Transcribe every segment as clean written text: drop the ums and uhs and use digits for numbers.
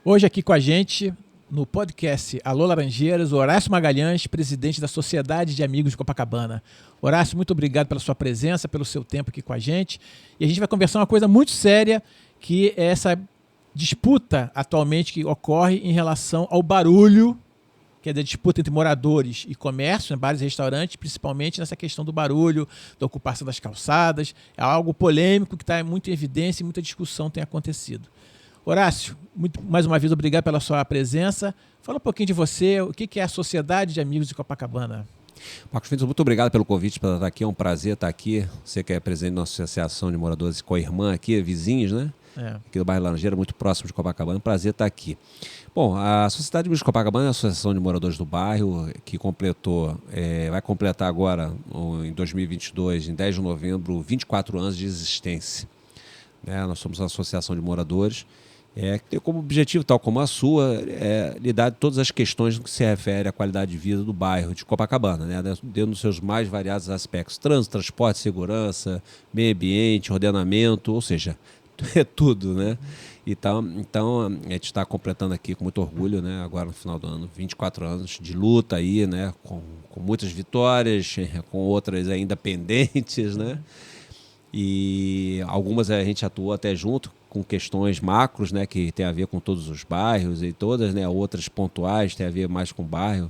Hoje aqui com a gente, no podcast Alô Laranjeiras, o Horácio Magalhães, presidente da Sociedade de Amigos de Copacabana. Horácio, muito obrigado pela sua presença, pelo seu tempo aqui com a gente. E a gente vai conversar uma coisa muito séria, que é essa disputa atualmente que ocorre em relação ao barulho, que é da disputa entre moradores e comércio, em bares e restaurantes, principalmente nessa questão do barulho, da ocupação das calçadas. É algo polêmico que está muito em evidência e muita discussão tem acontecido. Horácio, mais uma vez, obrigado pela sua presença. Fala um pouquinho de você, o que é a Sociedade de Amigos de Copacabana? Marcos Vinícius, muito obrigado pelo convite para estar aqui, é um prazer estar aqui. Você que é presidente da nossa associação de moradores com a irmã aqui, vizinhos, né? Aqui do bairro Laranjeira, muito próximo de Copacabana, é um prazer estar aqui. Bom, a Sociedade de Amigos de Copacabana é a associação de moradores do bairro que vai completar agora, em 2022, em 10 de novembro, 24 anos de existência. Nós somos uma associação de moradores que tem como objetivo, tal como a sua, lidar de todas as questões no que se refere à qualidade de vida do bairro de Copacabana, dentro dos seus mais variados aspectos: trânsito, transporte, segurança, meio ambiente, ordenamento, ou seja, é tudo, né? Então a gente está completando aqui com muito orgulho, né, agora no final do ano, 24 anos de luta aí, né, com muitas vitórias, com outras ainda pendentes, né? E algumas a gente atuou até junto com questões macros, né, que tem a ver com todos os bairros e todas, né, outras pontuais tem a ver mais com o bairro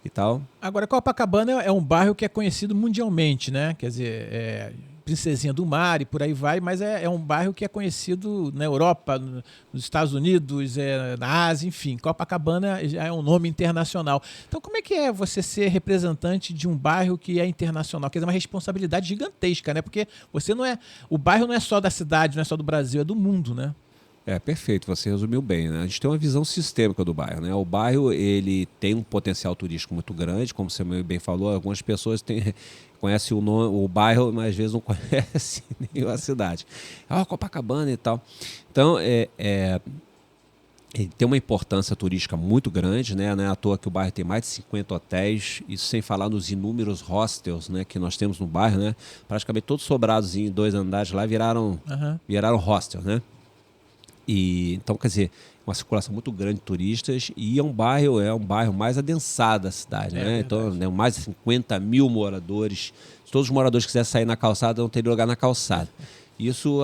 e tal. Agora, Copacabana é um bairro que é conhecido mundialmente, né? Quer dizer, Princesinha do Mar e por aí vai, mas é um bairro que é conhecido na Europa, nos Estados Unidos, na Ásia, enfim. Copacabana já é um nome internacional. Então, como é que é você ser representante de um bairro que é internacional? Quer dizer, é uma responsabilidade gigantesca, né? Porque o bairro não é só da cidade, não é só do Brasil, é do mundo, né? Perfeito, você resumiu bem, né? A gente tem uma visão sistêmica do bairro, né? O bairro, ele tem um potencial turístico muito grande, como você bem falou, algumas pessoas conhecem o bairro, mas às vezes não conhecem nem a cidade. Copacabana e tal. Então, ele tem uma importância turística muito grande, né? Não é à toa que o bairro tem mais de 50 hotéis, isso sem falar nos inúmeros hostels, né, que nós temos no bairro, né? Praticamente todos sobrados em 2 andares lá viraram hostels, né? Então, quer dizer, uma circulação muito grande de turistas e é um bairro mais adensado da cidade, né? Então, mais de 50 mil moradores. Se todos os moradores quisessem sair na calçada, não teria lugar na calçada. Isso,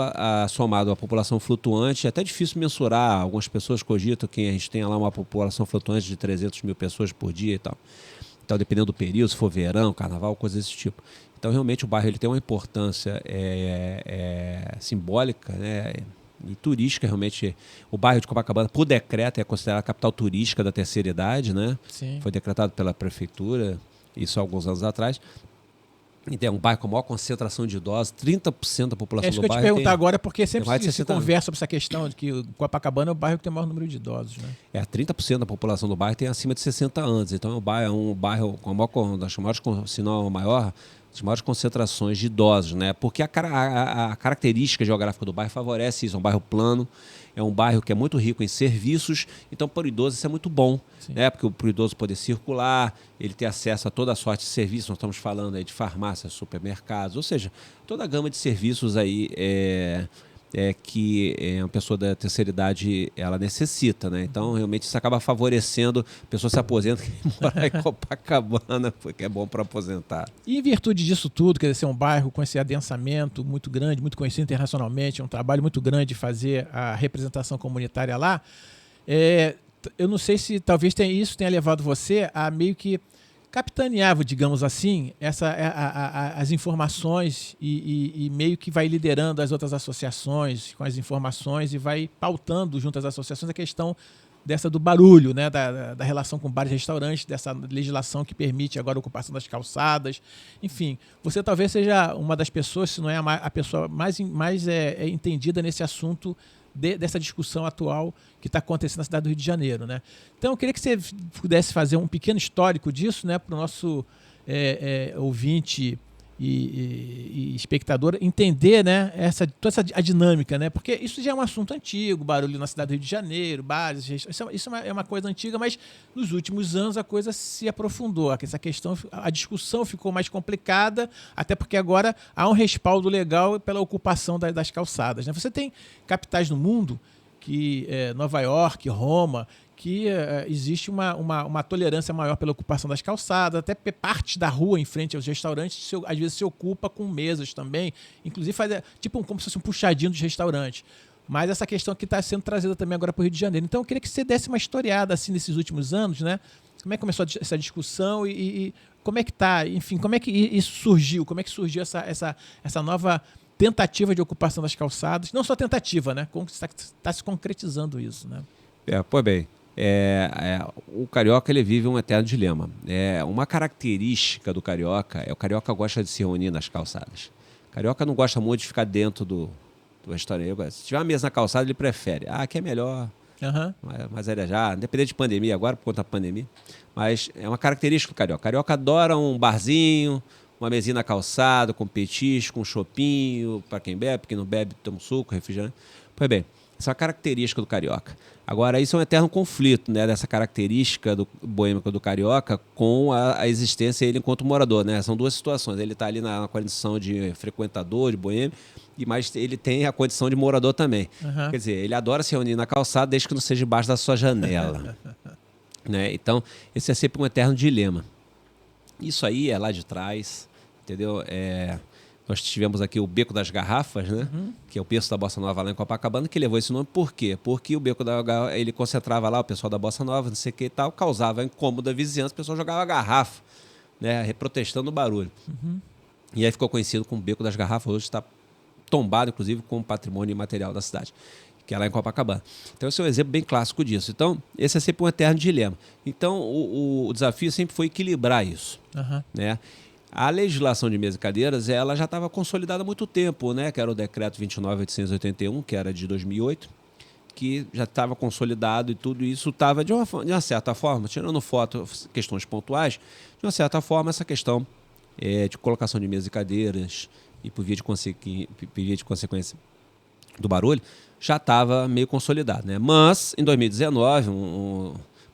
somado à população flutuante, é até difícil mensurar. Algumas pessoas cogitam que a gente tenha lá uma população flutuante de 300 mil pessoas por dia e tal. Então, dependendo do período, se for verão, carnaval, coisas desse tipo. Então, realmente, o bairro ele tem uma importância simbólica, né? E turística, realmente. O bairro de Copacabana, por decreto, é considerado a capital turística da terceira idade, né? Sim. Foi decretado pela prefeitura, isso há alguns anos atrás. E é um bairro com a maior concentração de idosos, 30% da população do bairro. É isso que eu te perguntar agora, porque sempre se conversa sobre essa questão de que Copacabana é o bairro que tem o maior número de idosos, né? 30% da população do bairro tem acima de 60 anos. Então é um bairro com a maior, das maiores, se não a maior, as maiores concentrações de idosos, né? Porque a característica geográfica do bairro favorece isso. É um bairro plano, é um bairro que é muito rico em serviços, então para o idoso isso é muito bom, né? Porque para o idoso poder circular, ele ter acesso a toda a sorte de serviços, nós estamos falando aí de farmácias, supermercados, ou seja, toda a gama de serviços aí que uma pessoa da terceira idade ela necessita, né? Então, realmente, isso acaba favorecendo a pessoa se aposenta que mora em Copacabana, porque é bom para aposentar. E em virtude disso tudo, quer dizer, ser um bairro com esse adensamento muito grande, muito conhecido internacionalmente, é um trabalho muito grande de fazer a representação comunitária lá, eu não sei se talvez isso tenha levado você a meio que capitaneava, digamos assim, as informações e meio que vai liderando as outras associações com as informações e vai pautando junto às associações a questão dessa do barulho, né, da relação com bares e restaurantes, dessa legislação que permite agora a ocupação das calçadas. Enfim, você talvez seja uma das pessoas, se não é a pessoa mais entendida nesse assunto dessa discussão atual que está acontecendo na cidade do Rio de Janeiro, né? Então, eu queria que você pudesse fazer um pequeno histórico disso, né, para o nosso ouvinte e espectador entender, né, toda a dinâmica, né? Porque isso já é um assunto antigo, barulho na cidade do Rio de Janeiro, bares, isso é uma coisa antiga, mas nos últimos anos a coisa se aprofundou, essa questão, a discussão ficou mais complicada, até porque agora há um respaldo legal pela ocupação das calçadas, né? Você tem capitais no mundo Nova York, Roma, que existe uma tolerância maior pela ocupação das calçadas, até parte da rua em frente aos restaurantes, às vezes se ocupa com mesas também, inclusive faz como se fosse um puxadinho dos restaurantes. Mas essa questão que está sendo trazida também agora para o Rio de Janeiro. Então eu queria que você desse uma historiada assim nesses últimos anos, né? Como é que começou essa discussão e como é que está, enfim, como é que isso surgiu? Como é que surgiu essa nova tentativa de ocupação das calçadas? Não só tentativa, né? Como está se concretizando isso, né? Pois bem, o carioca ele vive um eterno dilema. Uma característica do carioca o carioca gosta de se reunir nas calçadas. O carioca não gosta muito de ficar dentro do restaurante. Se tiver uma mesa na calçada, ele prefere. Aqui é melhor. Uhum. Mas já, independente de pandemia agora, por conta da pandemia. Mas é uma característica do carioca. O carioca adora um barzinho, uma mesinha na calçada, com petisco, um chopinho, para quem bebe, quem não bebe, toma um suco, refrigerante. Pois bem, essa é uma característica do carioca. Agora, isso é um eterno conflito, né, dessa característica do boêmico do carioca com a existência dele enquanto morador, né? São duas situações. Ele está ali na condição de frequentador, de boêmio, mas ele tem a condição de morador também. Uhum. Quer dizer, ele adora se reunir na calçada desde que não seja debaixo da sua janela. Né? Então, esse é sempre um eterno dilema. Isso aí é lá de trás, entendeu? Nós tivemos aqui o Beco das Garrafas, né? Uhum. Que é o berço da Bossa Nova lá em Copacabana, que levou esse nome. Por quê? Porque o Beco da Garrafa, ele concentrava lá o pessoal da Bossa Nova, não sei o que e tal, causava incômodo da vizinhança, o pessoal jogava garrafa, né? Protestando o barulho. Uhum. E aí ficou conhecido como Beco das Garrafas, hoje está tombado, inclusive, como patrimônio imaterial da cidade, que é lá em Copacabana. Então, esse é um exemplo bem clássico disso. Então, esse é sempre um eterno dilema. Então, o desafio sempre foi equilibrar isso. Uhum. Né? A legislação de mesas e cadeiras, ela já estava consolidada há muito tempo, né? Que era o decreto 29.881, que era de 2008, que já estava consolidado e tudo isso estava, de uma certa forma, tirando foto, questões pontuais, de uma certa forma, essa questão de colocação de mesas e cadeiras e por via de consequência do barulho, já estava meio consolidado, né? Mas, em 2019,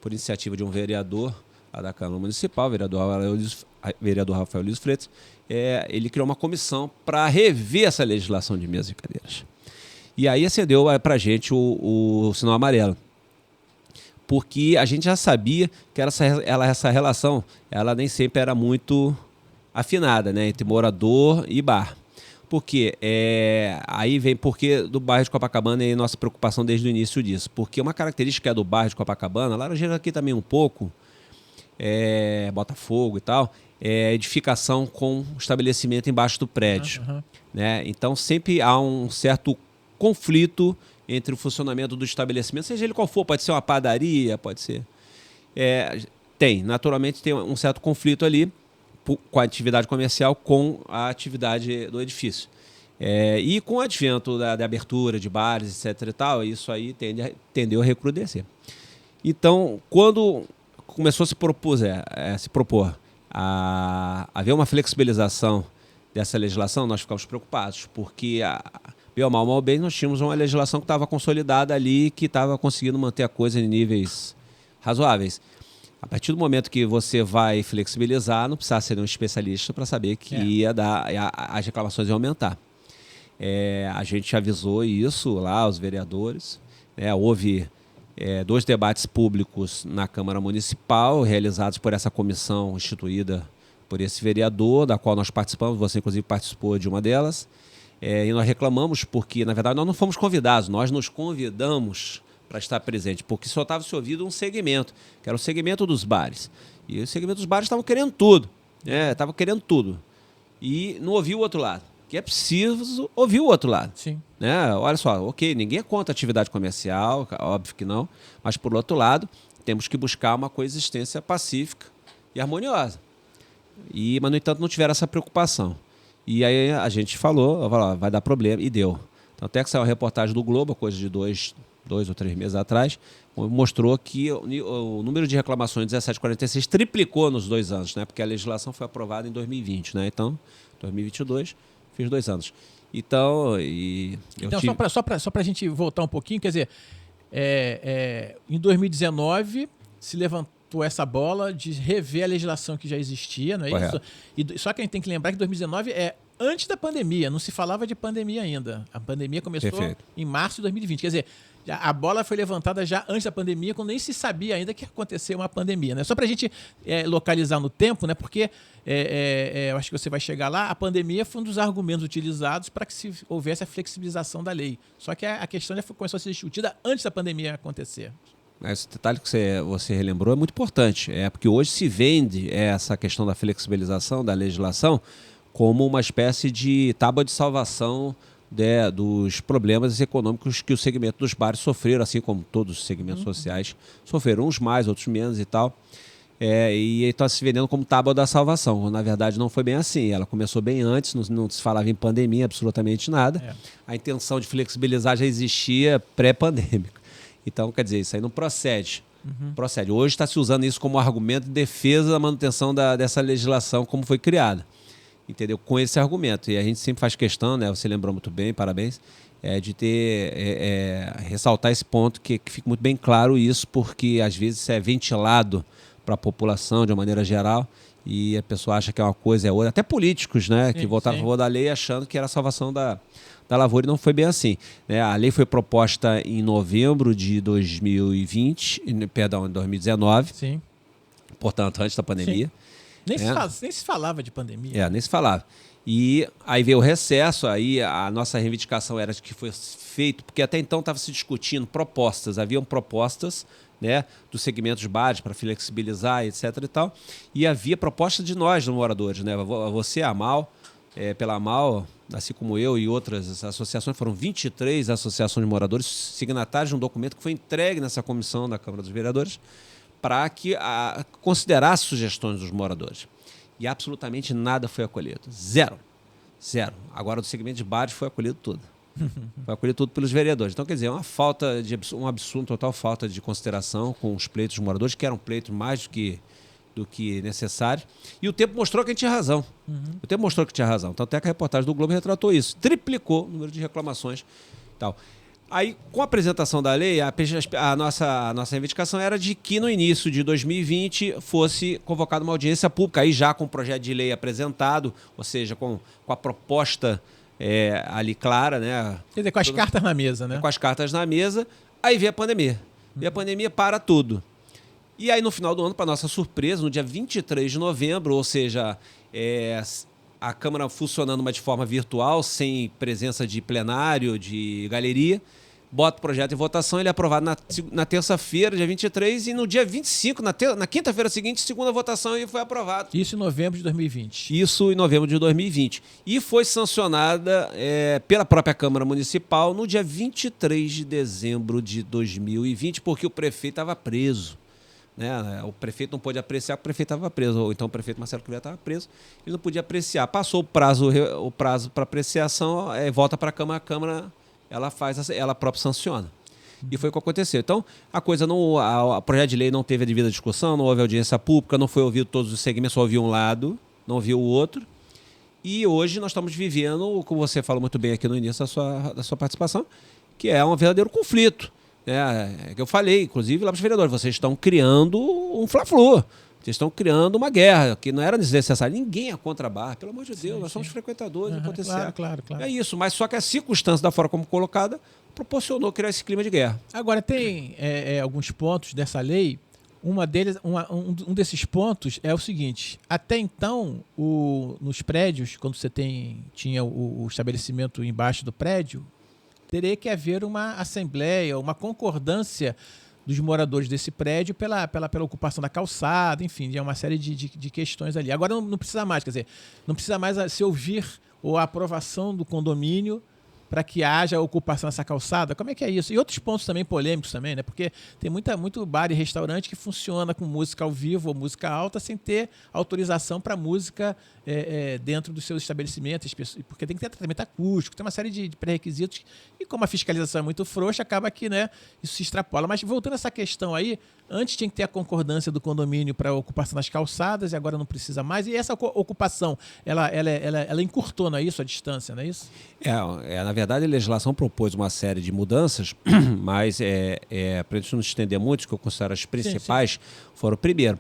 por iniciativa de um vereador da Câmara Municipal, vereador Rafael Luiz Freitas, ele criou uma comissão para rever essa legislação de mesas e cadeiras. E aí acendeu para a gente o sinal amarelo. Porque a gente já sabia que essa relação ela nem sempre era muito afinada, né, entre morador e bar. Porque aí vem porque do bairro de Copacabana e nossa preocupação desde o início disso. Porque uma característica do bairro de Copacabana, Laranjeira aqui também um pouco, Botafogo e tal, edificação com estabelecimento embaixo do prédio. Uhum. Né? Então sempre há um certo conflito entre o funcionamento do estabelecimento, seja ele qual for, pode ser uma padaria, pode ser... naturalmente tem um certo conflito ali com a atividade comercial, com a atividade do edifício. E com o advento da abertura de bares, etc. e tal, isso aí tendeu a recrudescer. Então, quando começou a se propor a haver uma flexibilização dessa legislação, nós ficamos preocupados, porque, bem ou mal bem, nós tínhamos uma legislação que estava consolidada ali, que estava conseguindo manter a coisa em níveis razoáveis. A partir do momento que você vai flexibilizar, não precisa ser um especialista para saber que as reclamações iam aumentar. A gente avisou isso lá, os vereadores. Houve 2 debates públicos na Câmara Municipal, realizados por essa comissão instituída por esse vereador, da qual nós participamos, você inclusive participou de uma delas. E nós reclamamos porque, na verdade, nós não fomos convidados, nós nos convidamos para estar presente, porque só estava se ouvindo um segmento, que era o segmento dos bares. E o segmento dos bares estavam querendo tudo, estavam querendo tudo. E não ouviu o outro lado, que é preciso ouvir o outro lado. Sim. Olha só, ok, ninguém é contra a atividade comercial, óbvio que não, mas, por outro lado, temos que buscar uma coexistência pacífica e harmoniosa. Mas, no entanto, não tiveram essa preocupação. E aí a gente falou, vai dar problema, e deu. Então, até que saiu uma reportagem do Globo, coisa de 2 ou 3 meses atrás, mostrou que o número de reclamações de 1746 triplicou nos 2 anos, né? Porque a legislação foi aprovada em 2020, né? Então, 2022, fiz 2 anos. Então, só para a gente voltar um pouquinho, quer dizer, em 2019 se levantou essa bola de rever a legislação que já existia, não é isso? Só que a gente tem que lembrar que 2019 antes da pandemia, não se falava de pandemia ainda. A pandemia começou em março de 2020. Quer dizer, a bola foi levantada já antes da pandemia, quando nem se sabia ainda que ia acontecer uma pandemia, né? Só para a gente localizar no tempo, né? Porque eu acho que você vai chegar lá, a pandemia foi um dos argumentos utilizados para que se houvesse a flexibilização da lei. Só que a questão já começou a ser discutida antes da pandemia acontecer. Esse detalhe que você relembrou é muito importante, porque hoje se vende essa questão da flexibilização da legislação como uma espécie de tábua de salvação dos problemas econômicos que o segmento dos bares sofreram, assim como todos os segmentos sociais sofreram, uns mais, outros menos e tal. E está se vendendo como tábua da salvação. Na verdade, não foi bem assim. Ela começou bem antes, não se falava em pandemia, absolutamente nada. A intenção de flexibilizar já existia pré-pandêmica. Então, quer dizer, isso aí não procede. Procede. Hoje está se usando isso como argumento de defesa da manutenção dessa legislação como foi criada. Entendeu? Com esse argumento. E a gente sempre faz questão, né? Você lembrou muito bem, parabéns, de ressaltar esse ponto, que fique muito bem claro isso, porque às vezes isso é ventilado para a população de uma maneira geral e a pessoa acha que é uma coisa, é outra. Até políticos, né? Que votaram a favor da lei achando que era a salvação da lavoura, e não foi bem assim, né? A lei foi proposta em novembro de 2020, perdão, em 2019. Sim. Portanto, antes da pandemia. Nem se falava de pandemia. Nem se falava. E aí veio o recesso, aí a nossa reivindicação era de que foi feito, porque até então estava se discutindo propostas, haviam propostas, né, do segmento de bares para flexibilizar, etc. e tal, e havia proposta de nós, dos moradores, né? Você, a AMAL, pela AMAL, assim como eu e outras associações, foram 23 associações de moradores signatários de um documento que foi entregue nessa comissão da Câmara dos Vereadores para que considerasse sugestões dos moradores. E absolutamente nada foi acolhido. Zero. Agora, do segmento de bares foi acolhido tudo. Foi acolhido tudo pelos vereadores. Então, quer dizer, um absurdo, total falta de consideração com os pleitos dos moradores, que eram pleitos mais do que necessário. E o tempo mostrou que a gente tinha razão. O tempo mostrou que tinha razão. Então, até que a reportagem do Globo retratou isso. Triplicou o número de reclamações e tal. Aí, com a apresentação da lei, a nossa reivindicação era de que no início de 2020 fosse convocada uma audiência pública, aí já com o projeto de lei apresentado, ou seja, com a proposta ali clara, né? Quer dizer, com as cartas na mesa, né? Com as cartas na mesa, aí veio a pandemia. E a pandemia para tudo. E aí, no final do ano, para nossa surpresa, no dia 23 de novembro, ou seja, a Câmara funcionando de forma virtual, sem presença de plenário, de galeria, bota o projeto em votação, ele é aprovado na terça-feira, dia 23, e no dia 25, na quinta-feira seguinte, segunda votação, ele foi aprovado. Isso em novembro de 2020. Isso em novembro de 2020. E foi sancionada pela própria Câmara Municipal no dia 23 de dezembro de 2020, porque o prefeito estava preso. Né? O prefeito não pôde apreciar, porque o prefeito estava preso, ou então o prefeito Marcelo Crivella estava preso, ele não podia apreciar. Passou o prazo para apreciação, volta para a Câmara ela própria sanciona. E foi o que aconteceu. Então, a coisa o projeto de lei não teve a devida discussão, não houve audiência pública, não foi ouvido todos os segmentos, só ouviu um lado, não ouviu o outro. E hoje nós estamos vivendo, como você falou muito bem aqui no início da sua participação, que é um verdadeiro conflito. Que eu falei, inclusive, lá para os vereadores, vocês estão criando um fla-flu. Vocês estão criando uma guerra que não era desnecessária. Ninguém é contra a bar, pelo amor de Deus, nós somos frequentadores, acontecer. Claro. É isso, mas só que a circunstância da forma como colocada proporcionou criar esse clima de guerra. Agora, tem alguns pontos dessa lei. Um desses pontos é o seguinte: até então, nos prédios, quando você tinha o estabelecimento embaixo do prédio, teria que haver uma assembleia, uma concordância dos moradores desse prédio pela ocupação da calçada, enfim, é uma série de questões ali. Agora não precisa mais, quer dizer, não precisa mais se ouvir ou a aprovação do condomínio para que haja ocupação dessa calçada. Como é que é isso? E outros pontos também polêmicos também, né? Porque tem muito bar e restaurante que funciona com música ao vivo ou música alta sem ter autorização para música dentro dos seus estabelecimentos, porque tem que ter tratamento acústico, tem uma série de pré-requisitos e como a fiscalização é muito frouxa, acaba que, né, isso se extrapola. Mas voltando a essa questão aí, antes tinha que ter a concordância do condomínio para a ocupação das calçadas e agora não precisa mais. E essa ocupação, ela encurtou, não é isso, a distância, não é isso? Na verdade, a legislação propôs uma série de mudanças, mas para a gente não estender muito, que eu considero as principais, foram, primeiro,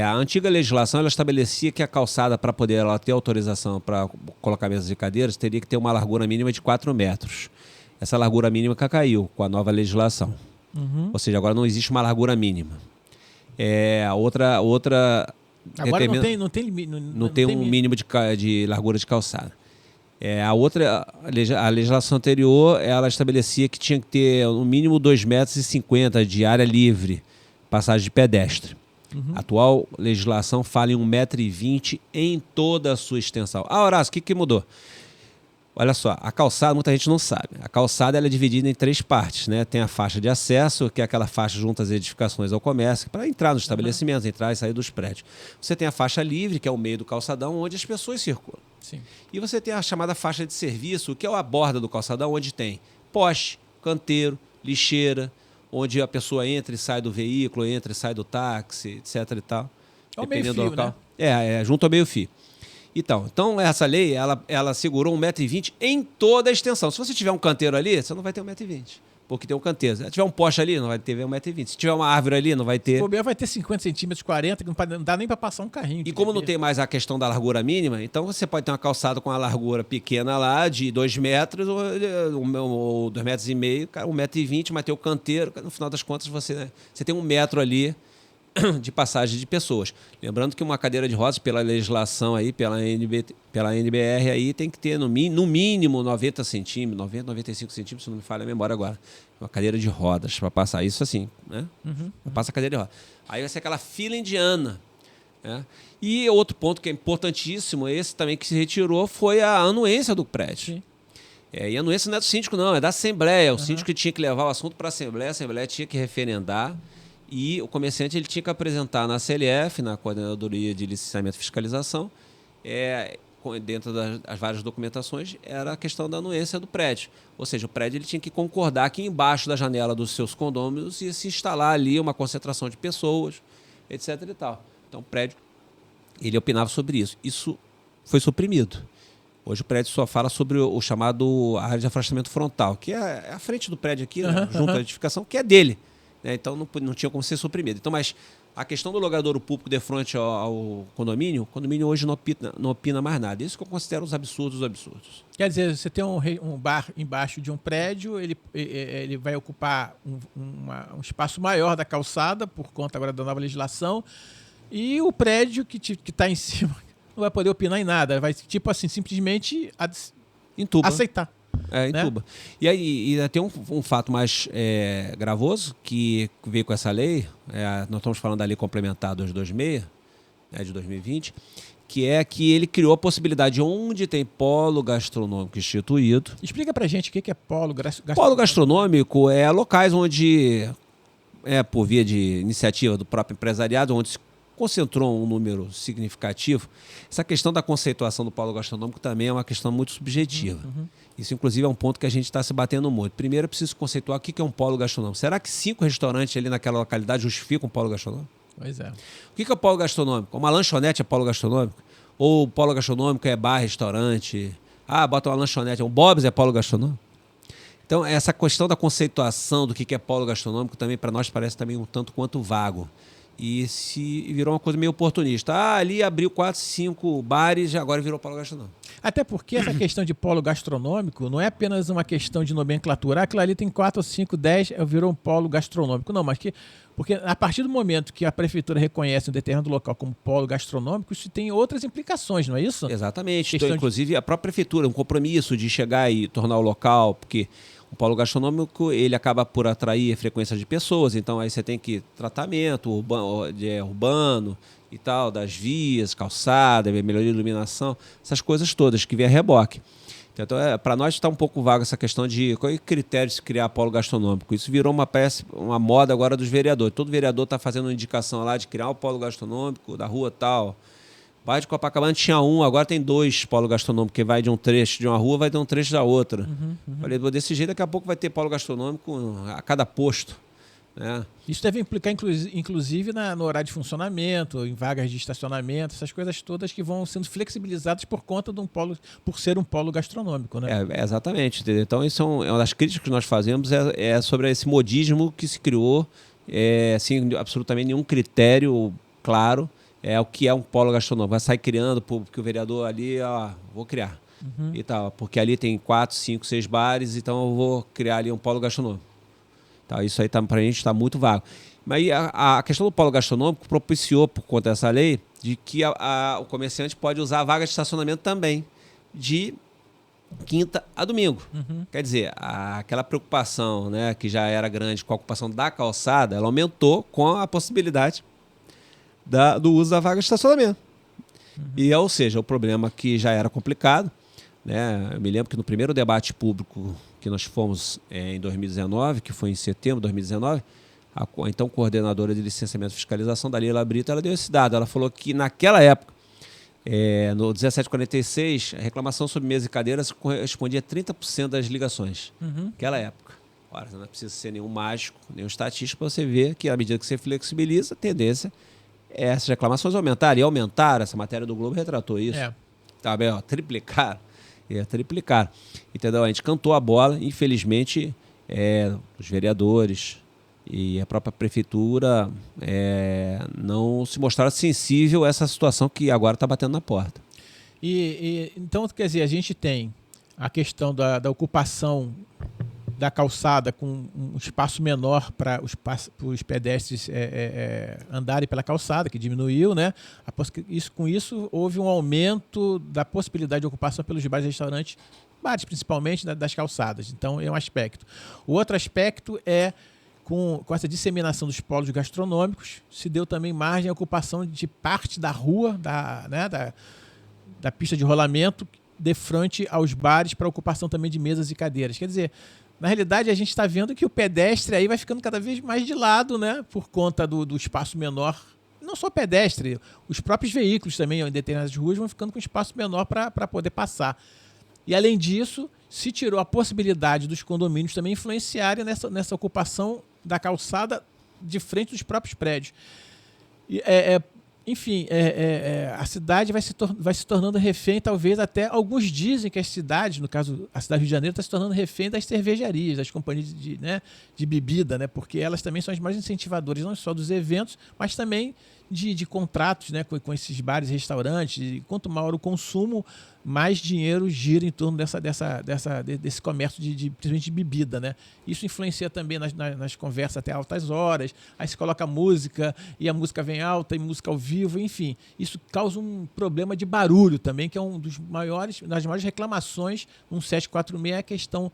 A antiga legislação ela estabelecia que a calçada, para poder ela ter autorização para colocar mesas e cadeiras, teria que ter uma largura mínima de 4 metros. Essa largura mínima caiu com a nova legislação. Ou seja, agora não existe uma largura mínima. Outra agora não tem um mínimo de largura de calçada. A legislação anterior, ela estabelecia que tinha que ter no mínimo 2,50 metros de área livre, passagem de pedestre. A atual legislação fala em 1,20 m em toda a sua extensão. Horácio, o que mudou? Olha só, a calçada, muita gente não sabe. A calçada ela é dividida em 3 partes, né? Tem a faixa de acesso, que é aquela faixa junto às edificações ao comércio, para entrar nos estabelecimentos, entrar e sair dos prédios. Você tem a faixa livre, que é o meio do calçadão, onde as pessoas circulam. Sim. E você tem a chamada faixa de serviço, que é a borda do calçadão, onde tem poste, canteiro, lixeira, onde a pessoa entra e sai do veículo, entra e sai do táxi, etc. e tal. É o meio-fio, do local. Né? Junto ao meio-fio. Então, essa lei, ela segurou 1,20 m em toda a extensão. Se você tiver um canteiro ali, você não vai ter 1,20 m, porque tem um canteiro. Se tiver um poste ali, não vai ter 1,20 m. Se tiver uma árvore ali, não vai ter... O bobear vai ter 50 centímetros, 40, que não dá nem para passar um carrinho. E como não tem mais a questão da largura mínima, então você pode ter uma calçada com uma largura pequena lá, de 2 metros ou 2,5 metros, 1,20 m, mas tem o canteiro, no final das contas você tem 1 metro ali de passagem de pessoas. Lembrando que uma cadeira de rodas, pela legislação aí, pela NBR aí, tem que ter no mínimo 90 centímetros, 95 centímetros, se não me falha a memória agora. Uma cadeira de rodas para passar isso assim, né? Passa a cadeira de rodas. Aí vai ser aquela fila indiana. Né? E outro ponto que é importantíssimo, esse também que se retirou, foi a anuência do prédio. Sim. E a anuência não é do síndico, não, é da Assembleia. O síndico que tinha que levar o assunto para a Assembleia tinha que referendar. E o comerciante ele tinha que apresentar na CLF, na Coordenadoria de Licenciamento e Fiscalização, dentro das várias documentações, era a questão da anuência do prédio. Ou seja, o prédio ele tinha que concordar que embaixo da janela dos seus condôminos ia se instalar ali uma concentração de pessoas, etc. e tal. Então o prédio, ele opinava sobre isso. Isso foi suprimido. Hoje o prédio só fala sobre o chamado área de afastamento frontal, que é a frente do prédio aqui, né, junto à edificação, que é dele. Então não tinha como ser suprimido. Então, mas a questão do logradouro público de frente ao condomínio, o condomínio hoje não opina mais nada. Isso que eu considero os absurdos dos absurdos. Quer dizer, você tem um bar embaixo de um prédio, ele vai ocupar um espaço maior da calçada, por conta agora da nova legislação, e o prédio que está em cima não vai poder opinar em nada. Vai, tipo assim, simplesmente aceitar. Tuba. Né? E aí tem um fato mais gravoso que veio com essa lei, nós estamos falando da lei complementar 226, de 2020, que é que ele criou a possibilidade onde tem polo gastronômico instituído. Explica pra gente o que é polo gastronômico. Polo gastronômico é locais onde, por via de iniciativa do próprio empresariado, onde se concentrou um número significativo. Essa questão da conceituação do polo gastronômico também é uma questão muito subjetiva. Isso, inclusive, é um ponto que a gente está se batendo muito. Primeiro, eu preciso conceituar o que é um polo gastronômico. Será que 5 restaurantes ali naquela localidade justificam um polo gastronômico? Pois é. O que é o polo gastronômico? Uma lanchonete é polo gastronômico? Ou o polo gastronômico é bar, restaurante? Bota uma lanchonete. Um Bob's é polo gastronômico? Então, essa questão da conceituação do que é polo gastronômico também, para nós, parece também um tanto quanto vago. E virou uma coisa meio oportunista. Ali abriu 4, 5 bares e agora virou polo gastronômico. Até porque essa questão de polo gastronômico não é apenas uma questão de nomenclatura. Aquilo ali tem 4, 5, 10, virou um polo gastronômico. Não, mas porque a partir do momento que a prefeitura reconhece um determinado local como polo gastronômico, isso tem outras implicações, não é isso? Exatamente. Então, inclusive, a própria prefeitura, um compromisso de chegar e tornar o local, porque o polo gastronômico ele acaba por atrair a frequência de pessoas, então aí você tem que tratamento urbano e tal, das vias, calçada, melhoria de iluminação, essas coisas todas que vem a reboque. Então, para nós está um pouco vago essa questão de qual é o critério de se criar polo gastronômico. Isso virou uma moda agora dos vereadores. Todo vereador está fazendo uma indicação lá de criar um polo gastronômico da rua tal. Bairro de Copacabana tinha agora tem 2 polos gastronômicos, que vai de um trecho de uma rua, vai de um trecho da outra. Falei, desse jeito, daqui a pouco vai ter polo gastronômico a cada posto. Né? Isso deve implicar, inclusive, no horário de funcionamento, em vagas de estacionamento, essas coisas todas que vão sendo flexibilizadas por conta de por ser um polo gastronômico. Né? Exatamente. Entendeu? Então, isso é uma das críticas que nós fazemos, é sobre esse modismo que se criou, sem absolutamente nenhum critério claro o que é um polo gastronômico. Vai sair criando, porque o vereador ali, vou criar. E tal, porque ali tem 4, 5, 6 bares, então eu vou criar ali um polo gastronômico. Tá, isso aí para a gente está muito vago. Mas a questão do polo gastronômico propiciou, por conta dessa lei, de que o comerciante pode usar a vaga de estacionamento também, de quinta a domingo. Quer dizer, aquela preocupação, né, que já era grande com a ocupação da calçada, ela aumentou com a possibilidade do uso da vaga de estacionamento. E, ou seja, o problema que já era complicado, né, eu me lembro que no primeiro debate público que nós fomos em 2019, que foi em setembro de 2019, a então coordenadora de licenciamento e fiscalização, Dalila Brito, ela deu esse dado. Ela falou que naquela época, no 1746, a reclamação sobre mesa e cadeiras correspondia a 30% das ligações. Naquela época. Ora, não precisa ser nenhum mágico, nenhum estatístico para você ver que, à medida que você flexibiliza, a tendência é essas reclamações aumentarem. E aumentaram, essa matéria do Globo retratou isso. Tá bem, triplicaram. Triplicaram. Entendeu? A gente cantou a bola, infelizmente, os vereadores e a própria prefeitura não se mostraram sensível a essa situação que agora está batendo na porta. Então, quer dizer, a gente tem a questão da ocupação da calçada com um espaço menor para os pedestres andarem pela calçada, que diminuiu, né? Com isso, houve um aumento da possibilidade de ocupação pelos bares e restaurantes, bares principalmente, das calçadas. Então, é um aspecto. O outro aspecto é com essa disseminação dos polos gastronômicos, se deu também margem à ocupação de parte da rua, da pista de rolamento, de frente aos bares, para ocupação também de mesas e cadeiras. Quer dizer, na realidade, a gente está vendo que o pedestre aí vai ficando cada vez mais de lado, né, por conta do espaço menor. Não só pedestre, os próprios veículos também, em determinadas ruas, vão ficando com espaço menor para poder passar. E, além disso, se tirou a possibilidade dos condomínios também influenciarem nessa ocupação da calçada de frente dos próprios prédios. Enfim, a cidade vai se tornando refém, talvez até alguns dizem que as cidades, no caso a cidade do Rio de Janeiro, está se tornando refém das cervejarias, das companhias de bebida, né? Porque elas também são as mais incentivadoras, não só dos eventos, mas também de contratos, né, com esses bares e restaurantes. E quanto maior o consumo, mais dinheiro gira em torno desse comércio principalmente de bebida, né? Isso influencia também nas conversas até altas horas. Aí se coloca música e a música vem alta e música ao vivo, enfim. Isso causa um problema de barulho também, que é das maiores reclamações no 746, é a questão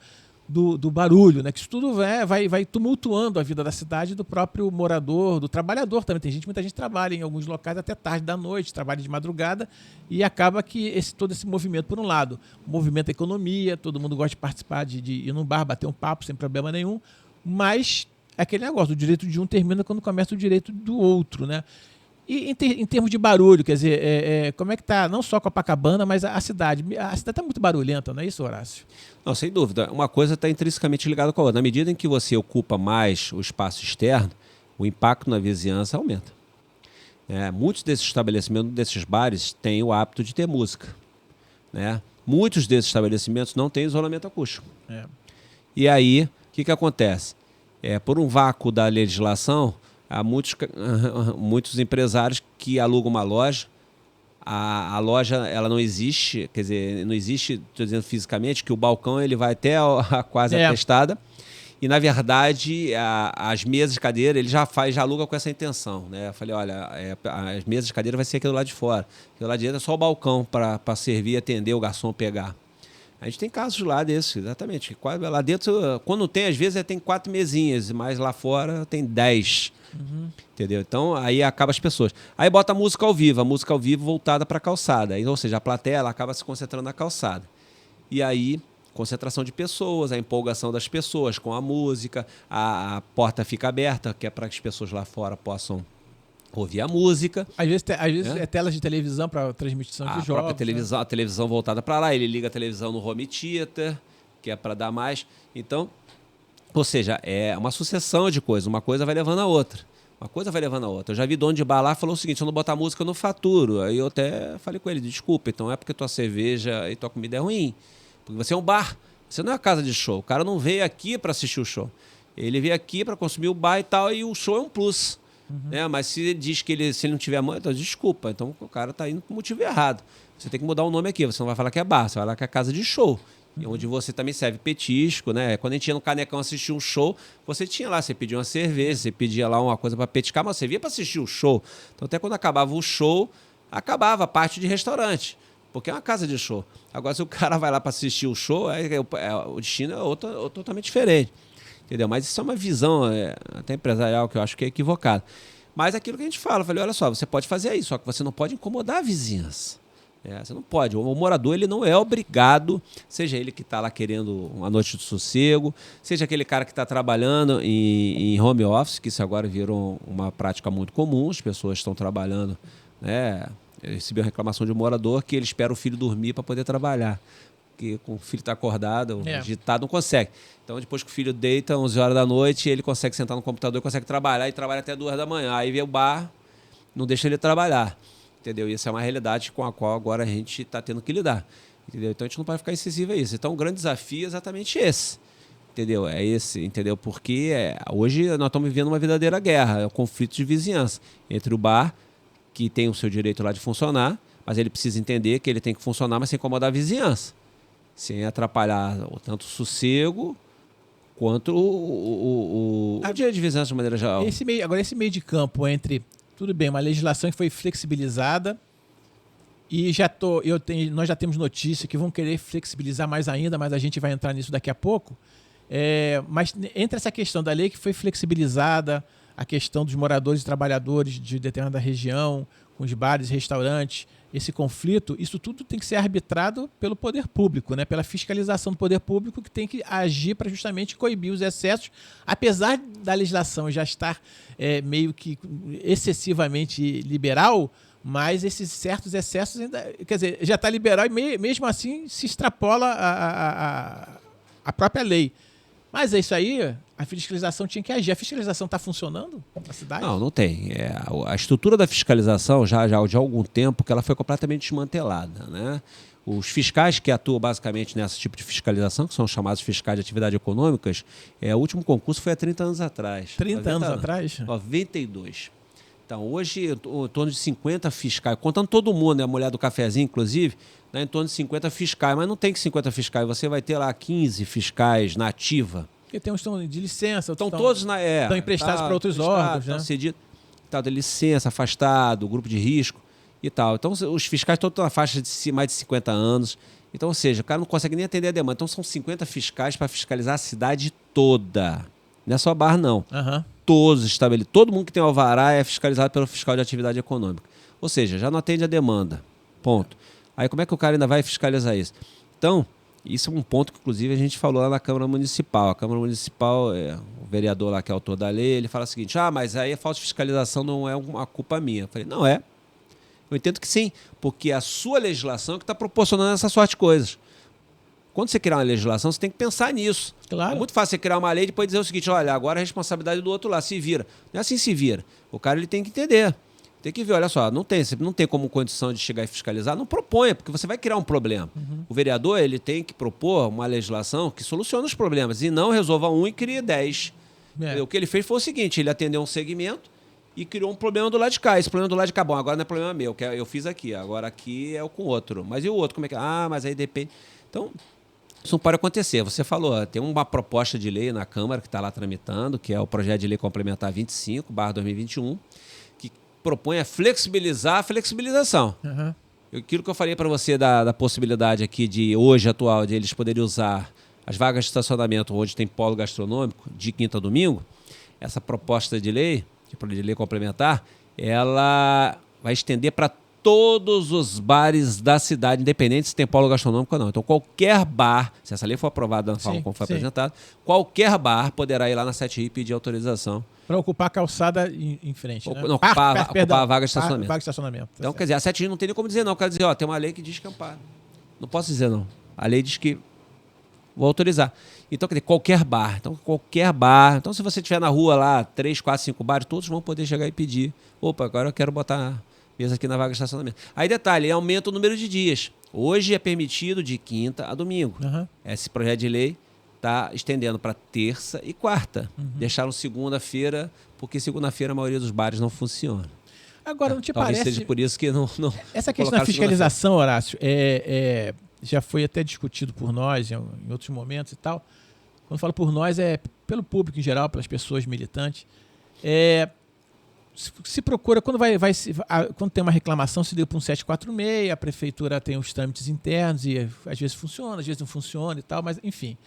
do barulho, né? Que isso tudo vai tumultuando a vida da cidade, do próprio morador, do trabalhador também. Muita gente trabalha em alguns locais até tarde da noite, trabalha de madrugada, e acaba que todo esse movimento, por um lado, movimenta a economia, todo mundo gosta de participar, de ir num bar, bater um papo sem problema nenhum, mas é aquele negócio, o direito de um termina quando começa o direito do outro, né? E em termos de barulho, quer dizer, como é que está, não só Copacabana, mas a cidade? A cidade está muito barulhenta, não é isso, Horácio? Não, sem dúvida. Uma coisa está intrinsecamente ligada com a outra. Na medida em que você ocupa mais o espaço externo, o impacto na vizinhança aumenta. Muitos desses estabelecimentos, desses bares, têm o hábito de ter música, né? Muitos desses estabelecimentos não têm isolamento acústico. E aí, o que acontece? Por um vácuo da legislação, há muitos empresários que alugam uma loja. A loja ela não existe, quer dizer, não existe, estou dizendo fisicamente, que o balcão ele vai até quase atestada. E, na verdade, as mesas de cadeira ele já aluga com essa intenção, né? Eu falei, olha, as mesas de cadeira vai ser aquilo lá de fora. Aquilo lá de dentro é só o balcão para servir, atender, o garçom pegar. A gente tem casos lá desses, exatamente. Lá dentro, quando tem, às vezes tem 4 mesinhas, mas lá fora tem 10. Entendeu? Então, aí acaba as pessoas. Aí bota a música ao vivo voltada para a calçada. Aí, ou seja, a plateia ela acaba se concentrando na calçada. E aí, concentração de pessoas, a empolgação das pessoas com a música, a porta fica aberta, que é para que as pessoas lá fora possam ouvir a música. Às vezes é telas de televisão para transmissão de jogos. A televisão voltada para lá, ele liga a televisão no home theater, que é para dar mais. Então, ou seja, é uma sucessão de coisas. Uma coisa vai levando a outra. Eu já vi dono de bar lá falou o seguinte: se eu não botar música, eu não faturo. Aí eu até falei com ele, desculpa, então é porque tua cerveja e tua comida é ruim. Porque você é um bar, você não é uma casa de show. O cara não veio aqui para assistir o show. Ele veio aqui para consumir o bar e tal, e o show é um plus. né? Mas se ele diz que se ele não tiver mãe, então desculpa. Então o cara está indo por motivo errado. Você tem que mudar o nome aqui. Você não vai falar que é bar, você vai falar que é casa de show. Onde você também serve petisco, né? Quando a gente ia no Canecão assistir um show, você tinha lá, você pedia uma cerveja, você pedia lá uma coisa para petiscar, mas você via para assistir o show. Então até quando acabava o show, acabava a parte de restaurante, porque é uma casa de show. Agora, se o cara vai lá para assistir o show, o destino é outro totalmente diferente. Entendeu? Mas isso é uma visão até empresarial que eu acho que é equivocada. Mas aquilo que a gente fala, eu falei, olha só, você pode fazer isso, só que você não pode incomodar a vizinhança. Você não pode. O morador ele não é obrigado, seja ele que está lá querendo uma noite de sossego, seja aquele cara que está trabalhando em home office, que isso agora virou uma prática muito comum, as pessoas estão trabalhando, né? Eu recebi uma reclamação de um morador que ele espera o filho dormir para poder trabalhar, porque com o filho está acordado, agitado, não consegue. Então, depois que o filho deita, 11 horas da noite, ele consegue sentar no computador, consegue trabalhar e trabalha até 2 da manhã. Aí vem o bar, não deixa ele trabalhar. Entendeu? E essa é uma realidade com a qual agora a gente está tendo que lidar. Entendeu? Então a gente não pode ficar excessivo a isso. Então o grande desafio é exatamente esse. Entendeu? É esse, entendeu? Porque hoje nós estamos vivendo uma verdadeira guerra, é o conflito de vizinhança entre o bar, que tem o seu direito lá de funcionar, mas ele precisa entender que ele tem que funcionar, mas sem incomodar a vizinhança. Sem atrapalhar tanto o sossego quanto o dia de vizinhança de maneira geral. Agora, esse meio de campo entre... Tudo bem, uma legislação que foi flexibilizada e nós já temos notícia que vão querer flexibilizar mais ainda, mas a gente vai entrar nisso daqui a pouco. Mas entre essa questão da lei que foi flexibilizada, a questão dos moradores e trabalhadores de determinada região, com os bares e restaurantes, esse conflito, isso tudo tem que ser arbitrado pelo poder público, né? Pela fiscalização do poder público, que tem que agir para justamente coibir os excessos, apesar da legislação já estar meio que excessivamente liberal, mas esses certos excessos ainda, quer dizer, já está liberal e mesmo assim se extrapola a própria lei. Mas é isso aí, a fiscalização tinha que agir. A fiscalização está funcionando na cidade? Não tem. A estrutura da fiscalização já de algum tempo que ela foi completamente desmantelada, né? Os fiscais que atuam basicamente nesse tipo de fiscalização, que são chamados fiscais de atividades econômicas, o último concurso foi há 30 anos atrás. 30 anos atrás? 92. Então, hoje, em torno de 50 fiscais, contando todo mundo, né, a mulher do cafezinho, inclusive, né, em torno de 50 fiscais, mas não tem que 50 fiscais, você vai ter lá 15 fiscais na ativa. Porque tem uns que estão de licença, estão todos estão emprestados para outros órgãos, né? Cedido, de licença, afastado, grupo de risco e tal. Então, os fiscais estão na faixa de mais de 50 anos. Então, ou seja, o cara não consegue nem atender a demanda. Então, são 50 fiscais para fiscalizar a cidade toda. Não é só bar, não. Uhum. Todos estabelecidos. Todo mundo que tem alvará é fiscalizado pelo fiscal de atividade econômica. Ou seja, já não atende a demanda. Ponto. Aí como é que o cara ainda vai fiscalizar isso? Então, isso é um ponto que, inclusive, a gente falou lá na Câmara Municipal. A Câmara Municipal, o vereador lá que é autor da lei, ele fala o seguinte, mas aí a falta de fiscalização não é uma culpa minha. Eu falei, não é. Eu entendo que sim, porque a sua legislação que está proporcionando essa sorte de coisas. Quando você criar uma legislação, você tem que pensar nisso. Claro. É muito fácil você criar uma lei e depois dizer o seguinte, olha, agora a responsabilidade do outro lá, se vira. Não é assim se vira. O cara ele tem que entender. Tem que ver, olha só, não tem como condição de chegar e fiscalizar, não proponha, porque você vai criar um problema. Uhum. O vereador ele tem que propor uma legislação que solucione os problemas e não resolva um e crie 10. O que ele fez foi o seguinte, ele atendeu um segmento e criou um problema do lado de cá. Esse problema do lado de cá, bom, agora não é problema meu, que eu fiz aqui, agora aqui é o com o outro. Mas e o outro, como é que é? Mas aí depende. Então, isso não pode acontecer. Você falou, tem uma proposta de lei na Câmara que está lá tramitando, que é o projeto de lei complementar 25/2021, que propõe a flexibilizar a flexibilização. Uhum. Aquilo que eu falei para você da possibilidade aqui de hoje atual, de eles poderem usar as vagas de estacionamento onde tem polo gastronômico, de quinta a domingo, essa proposta de lei complementar, ela vai estender para todos os bares da cidade, independente se tem polo gastronômico ou não. Então, qualquer bar, se essa lei for aprovada da forma como foi apresentada, qualquer bar poderá ir lá na 7i e pedir autorização. Para ocupar a calçada em frente, né? Não, ocupar a vaga de estacionamento. Vaga de estacionamento. Então, quer dizer, a 7i não tem nem como dizer não. Quer dizer, tem uma lei que diz que ampara. Não posso dizer não. A lei diz que vou autorizar. Então, quer dizer, qualquer bar. Então, se você estiver na rua lá, 3, 4, 5 bares, todos vão poder chegar e pedir. Opa, agora eu quero botar mesa aqui na vaga de estacionamento. Aí, detalhe, aumenta o número de dias. Hoje é permitido de quinta a domingo. Uhum. Esse projeto de lei está estendendo para terça e quarta. Deixaram segunda-feira, porque segunda-feira a maioria dos bares não funciona. Agora, não te Talvez parece... seja por isso que não Essa questão da fiscalização, Horácio, já foi até discutido por nós em outros momentos e tal. Quando eu falo por nós, é pelo público em geral, pelas pessoas militantes. Se procura, quando tem uma reclamação, se liga para um 746, a prefeitura tem os trâmites internos e às vezes funciona, às vezes não funciona e tal, mas enfim.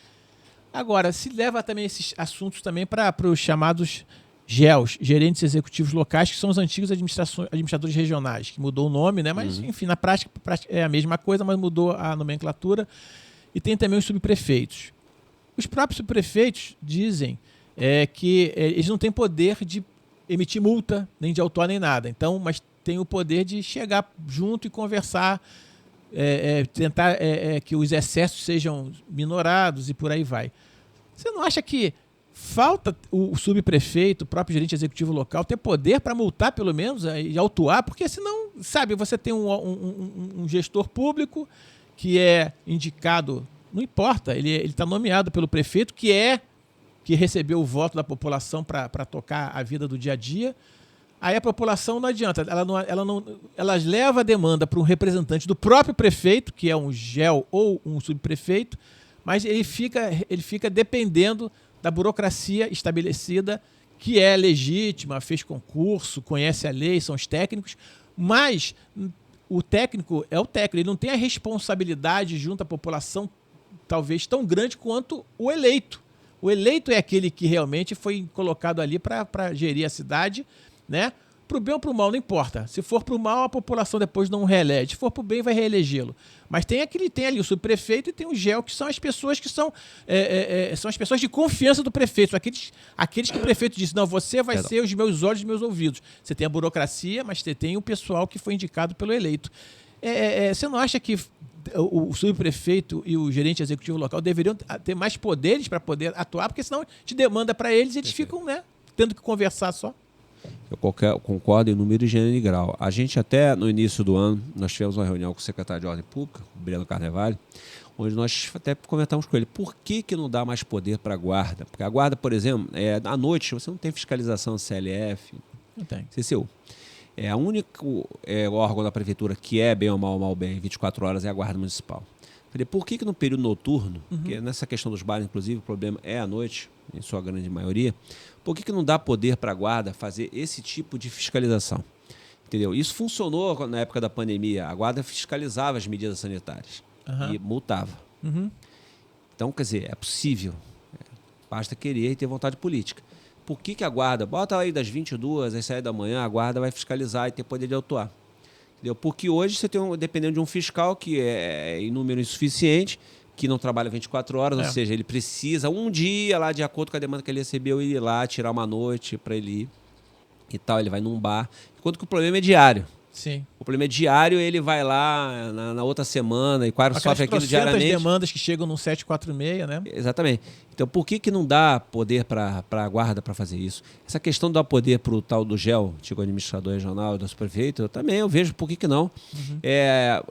Agora, se leva também esses assuntos também para os chamados GELs, Gerentes Executivos Locais, que são os antigos administradores regionais, que mudou o nome, né? Mas, enfim, na prática é a mesma coisa, mas mudou a nomenclatura. E tem também os subprefeitos. Os próprios subprefeitos dizem que eles não têm poder de emitir multa, nem de autuar, nem nada. Então, mas tem o poder de chegar junto e conversar, tentar que os excessos sejam minorados e por aí vai. Você não acha que falta o subprefeito, o próprio gerente executivo local, ter poder para multar, pelo menos, e autuar? Porque senão, sabe, você tem um gestor público que é indicado, não importa, ele está nomeado pelo prefeito, que recebeu o voto da população para tocar a vida do dia a dia. Aí a população não adianta, ela leva a demanda para um representante do próprio prefeito, que é um GEL ou um subprefeito, mas ele fica dependendo da burocracia estabelecida, que é legítima, fez concurso, conhece a lei, são os técnicos, mas o técnico é o técnico, ele não tem a responsabilidade junto à população talvez tão grande quanto o eleito. O eleito é aquele que realmente foi colocado ali para gerir a cidade, né? Para o bem ou para o mal, não importa. Se for para o mal, a população depois não reelege. Se for para o bem, vai reelegê-lo. Mas tem ali o subprefeito e tem o GEL, que são as pessoas que são as pessoas de confiança do prefeito. Aqueles que o prefeito disse, não, você vai ser os meus olhos e meus ouvidos. Você tem a burocracia, mas você tem o pessoal que foi indicado pelo eleito. Você não acha que o subprefeito e o gerente executivo local deveriam ter mais poderes para poder atuar? Porque senão te demanda para eles e eles ficam, né, tendo que conversar só. Eu concordo em número, gênero e grau. A gente até no início do ano, nós tivemos uma reunião com o secretário de Ordem Pública, o Breno Carnevale, onde nós até comentamos com ele por que não dá mais poder para a guarda. Porque a guarda, por exemplo, à noite você não tem fiscalização do CLF, não tem. CCU. O único órgão da prefeitura que é bem ou mal bem, 24 horas, é a guarda municipal. Falei, por que no período noturno, que nessa questão dos bares, inclusive, o problema é à noite, em sua grande maioria, por que não dá poder para a guarda fazer esse tipo de fiscalização? Entendeu? Isso funcionou na época da pandemia. A guarda fiscalizava as medidas sanitárias e multava. Então, quer dizer, é possível. Basta querer e ter vontade política. Por que a guarda, bota aí das 22 às 7 da manhã, a guarda vai fiscalizar e ter poder de autuar? Entendeu? Porque hoje você tem, dependendo de um fiscal que é em número insuficiente, que não trabalha 24 horas, ou seja, ele precisa um dia lá, de acordo com a demanda que ele recebeu, ir lá, tirar uma noite para ele ir e tal, ele vai num bar. Enquanto que o problema é diário. Sim. O problema é diário, ele vai lá na outra semana e quase sofre aquilo diariamente. As demandas que chegam no 746, né? Exatamente. Então, por que não dá poder para a guarda para fazer isso? Essa questão de dar poder para o tal do GEL, antigo administrador regional, do prefeito, eu vejo por que não.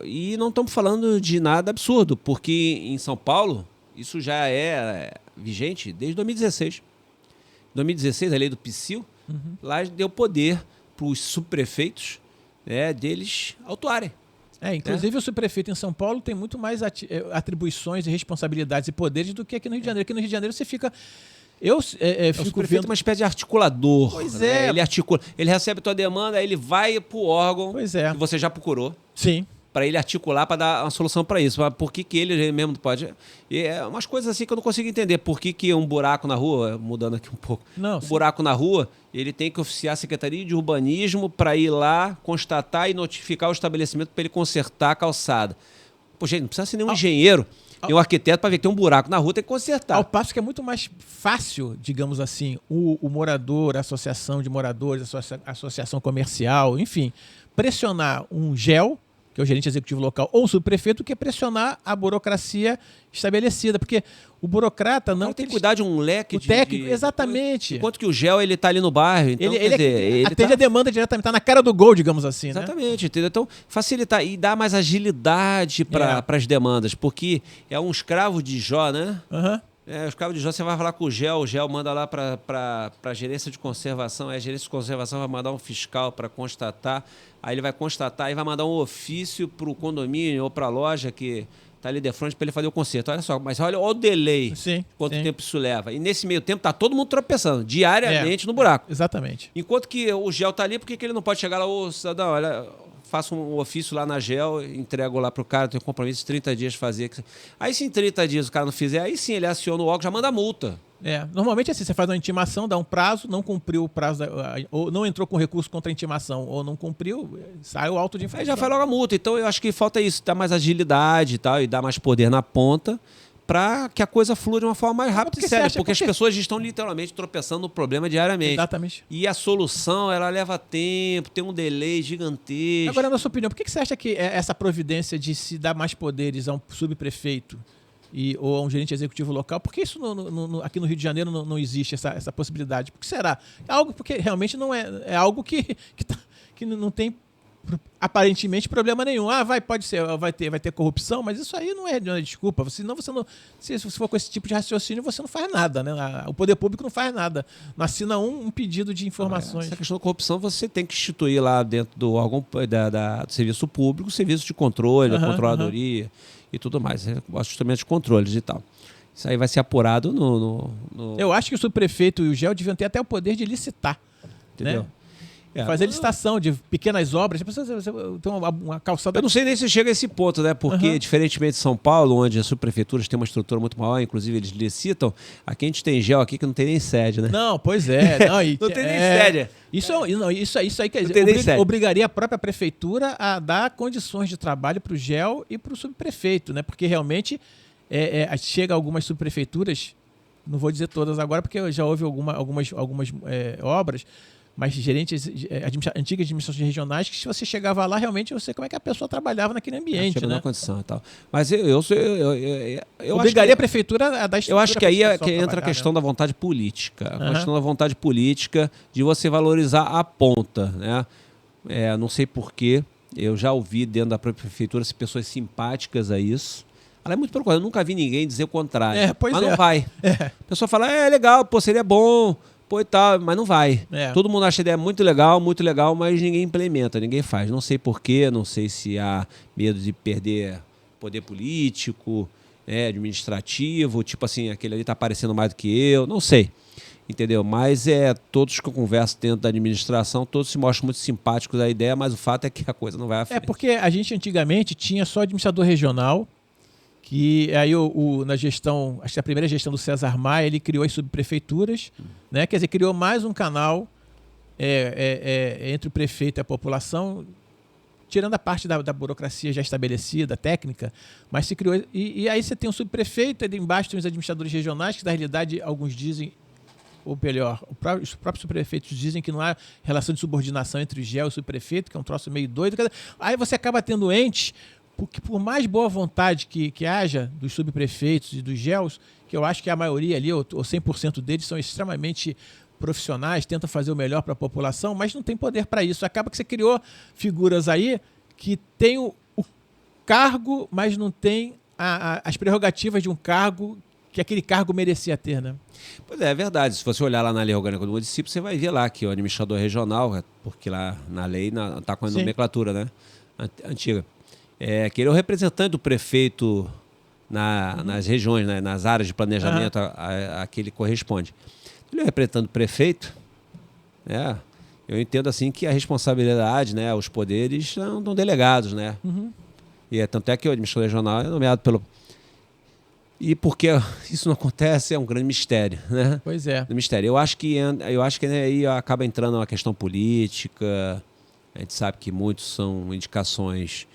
E não estamos falando de nada absurdo, porque em São Paulo isso já é vigente desde 2016. Em 2016, a lei do PSIL, lá deu poder para os subprefeitos deles autuarem. Inclusive o subprefeito em São Paulo tem muito mais atribuições e responsabilidades e poderes do que aqui no Rio de Janeiro. Aqui no Rio de Janeiro você fica... o subprefeito é uma espécie de articulador. Pois Ele articula. Ele recebe a tua demanda, aí ele vai para o órgão que você já procurou. Sim. Para ele articular, para dar uma solução para isso. Por que ele mesmo não pode... umas coisas assim que eu não consigo entender. Por que um buraco na rua, mudando aqui um pouco, buraco na rua, ele tem que oficiar a Secretaria de Urbanismo para ir lá, constatar e notificar o estabelecimento para ele consertar a calçada. Pô, gente, não precisa ser nenhum engenheiro, nem um arquiteto para ver que tem um buraco na rua, tem que consertar. Ao passo que é muito mais fácil, digamos assim, o morador, a associação de moradores, a associação comercial, enfim, pressionar um GEL, que é o gerente executivo local, ou o subprefeito, que é pressionar a burocracia estabelecida. Porque o burocrata não tem que cuidar de um leque o técnico, exatamente. Enquanto que o GEL, ele está ali no bairro. Então, ele atende a demanda diretamente, está na cara do gol, digamos assim. Exatamente. Né? Entendeu? Então, facilitar e dar mais agilidade para as demandas. Porque é um escravo de Jó, né? Os cabos de Jó, você vai falar com o GEL manda lá para a gerência de conservação, aí a gerência de conservação vai mandar um fiscal para constatar, aí ele vai constatar e vai mandar um ofício para o condomínio ou para a loja que está ali de frente para ele fazer o conserto. Olha só, mas olha o delay, quanto tempo isso leva. E nesse meio tempo está todo mundo tropeçando, diariamente no buraco. Exatamente. Enquanto que o GEL está ali, por que ele não pode chegar lá, cidadão, olha... faço um ofício lá na GEL, entrego lá pro cara, tenho compromisso de 30 dias de fazer. Aí se em 30 dias o cara não fizer, aí sim ele aciona o órgão, já manda multa. Normalmente assim, você faz uma intimação, dá um prazo, não cumpriu o prazo, ou não entrou com recurso contra a intimação, ou não cumpriu, sai o auto de infração. Aí já faz logo a multa. Então eu acho que falta isso, dar mais agilidade e tal, e dar mais poder na ponta, para que a coisa flua de uma forma mais rápida e séria. Porque as pessoas estão literalmente tropeçando no problema diariamente. Exatamente. E a solução, ela leva tempo, tem um delay gigantesco. Agora, na sua opinião, por que você acha que essa providência de se dar mais poderes a um subprefeito ou a um gerente executivo local, por que isso aqui no Rio de Janeiro não existe essa possibilidade? Por que será? É algo porque realmente não é algo que não tem aparentemente problema nenhum. Pode ser, vai ter corrupção, mas isso aí não é desculpa. Senão você não, se for com esse tipo de raciocínio, você não faz nada, né? O poder público não faz nada. Não assina um pedido de informações. Essa questão da corrupção você tem que instituir lá dentro do órgão do serviço público, serviço de controle, controladoria e tudo mais. Ajustamento de controles e tal. Isso aí vai ser apurado no... Eu acho que o subprefeito e o GEL deviam ter até o poder de licitar. Entendeu? Né? Fazer licitação de pequenas obras. Tem uma calçada... Eu não sei nem se chega a esse ponto, né? Porque, diferentemente de São Paulo, onde as subprefeituras têm uma estrutura muito maior, inclusive eles licitam, aqui a gente tem GEL aqui que não tem nem sede, né? Não, pois é. Não tem nem sede. Isso aí quer dizer, obrigaria a própria prefeitura a dar condições de trabalho para o GEL e para o subprefeito, né? Porque realmente chega algumas subprefeituras, não vou dizer todas agora, porque já houve algumas obras, mas antigas administrações regionais, que se você chegava lá, realmente eu sei como é que a pessoa trabalhava naquele ambiente, né? Na condição e tal. Mas eu obrigaria a prefeitura a dar estrutura. Eu acho que aí entra a questão da vontade política. A questão da vontade política de você valorizar a ponta, né? Não sei porquê, eu já ouvi dentro da própria prefeitura pessoas simpáticas a isso. Ela é muito pelo contrário, eu nunca vi ninguém dizer o contrário. Mas não vai. A pessoa fala, legal, seria bom, e tal, mas não vai. Todo mundo acha a ideia muito legal, mas ninguém implementa, ninguém faz. Não sei porquê, não sei se há medo de perder poder político, administrativo, tipo assim, aquele ali tá aparecendo mais do que eu, não sei. Entendeu? Mas todos que eu converso dentro da administração, todos se mostram muito simpáticos à ideia, mas o fato é que a coisa não vai à frente. Porque a gente antigamente tinha só administrador regional, que aí na gestão, acho que a primeira gestão do César Maia, ele criou as subprefeituras, né? Quer dizer, criou mais um canal entre o prefeito e a população, tirando a parte da burocracia já estabelecida, técnica, mas se criou. E aí você tem um subprefeito, e embaixo tem os administradores regionais, que na realidade alguns dizem, ou melhor, os próprios subprefeitos dizem que não há relação de subordinação entre o GEL e o subprefeito, que é um troço meio doido. Aí você acaba tendo entes. Porque por mais boa vontade que haja dos subprefeitos e dos GELs, que eu acho que a maioria ali, ou 100% deles, são extremamente profissionais, tentam fazer o melhor para a população, mas não tem poder para isso. Acaba que você criou figuras aí que têm o cargo, mas não tem as prerrogativas de um cargo que aquele cargo merecia ter, né? Pois é verdade. Se você olhar lá na lei orgânica do município, você vai ver lá que o administrador regional, porque lá na lei está com a nomenclatura, né? Antiga. Que ele é o representante do prefeito nas regiões, né, nas áreas de planejamento a que ele corresponde. Ele é o representante do prefeito, eu entendo assim que a responsabilidade, né, os poderes são delegados, né? E tanto é que o administrador regional é nomeado pelo... E porque isso não acontece é um grande mistério, né? Pois é. Mistério. Eu acho que aí acaba entrando uma questão política. A gente sabe que muitos são indicações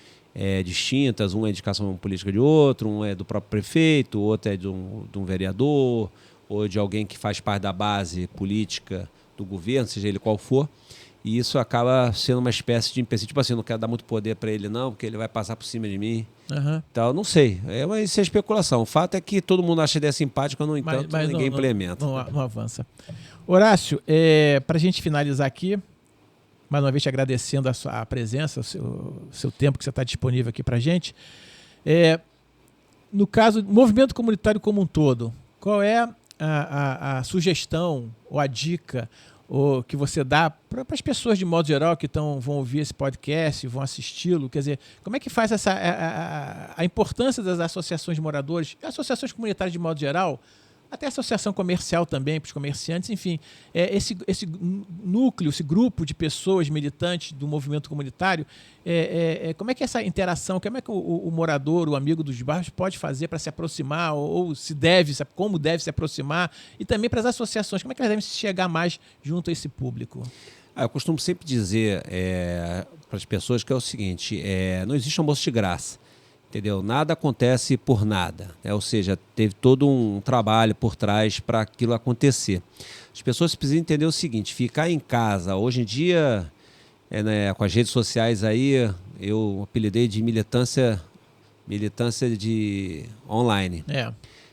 distintas, uma é indicação política de outro, um é do próprio prefeito, outro é de um vereador, ou de alguém que faz parte da base política do governo, seja ele qual for, e isso acaba sendo uma espécie de empecilho, tipo assim, eu não quero dar muito poder para ele não, porque ele vai passar por cima de mim. Então, não sei, mas isso é especulação. O fato é que todo mundo acha a ideia simpática, no entanto, mas ninguém implementa. Não avança. Horácio, para a gente finalizar aqui, mais uma vez te agradecendo a sua presença, o seu tempo que você está disponível aqui para a gente. No caso, movimento comunitário como um todo, qual é a sugestão ou a dica que você dá para as pessoas de modo geral que vão ouvir esse podcast, vão assisti-lo? Quer dizer, como é que faz a importância das associações de moradores, associações comunitárias de modo geral, até associação comercial também, para os comerciantes, enfim, esse núcleo, esse grupo de pessoas militantes do movimento comunitário, como é que essa interação, como é que o morador, o amigo dos bairros pode fazer para se aproximar, ou como deve se aproximar, e também para as associações, como é que elas devem chegar mais junto a esse público? Eu costumo sempre dizer para as pessoas que é o seguinte, não existe almoço de graça. Entendeu? Nada acontece por nada, né? Ou seja, teve todo um trabalho por trás para aquilo acontecer. As pessoas precisam entender o seguinte, ficar em casa, hoje em dia, com as redes sociais aí, eu apelidei de militância de online.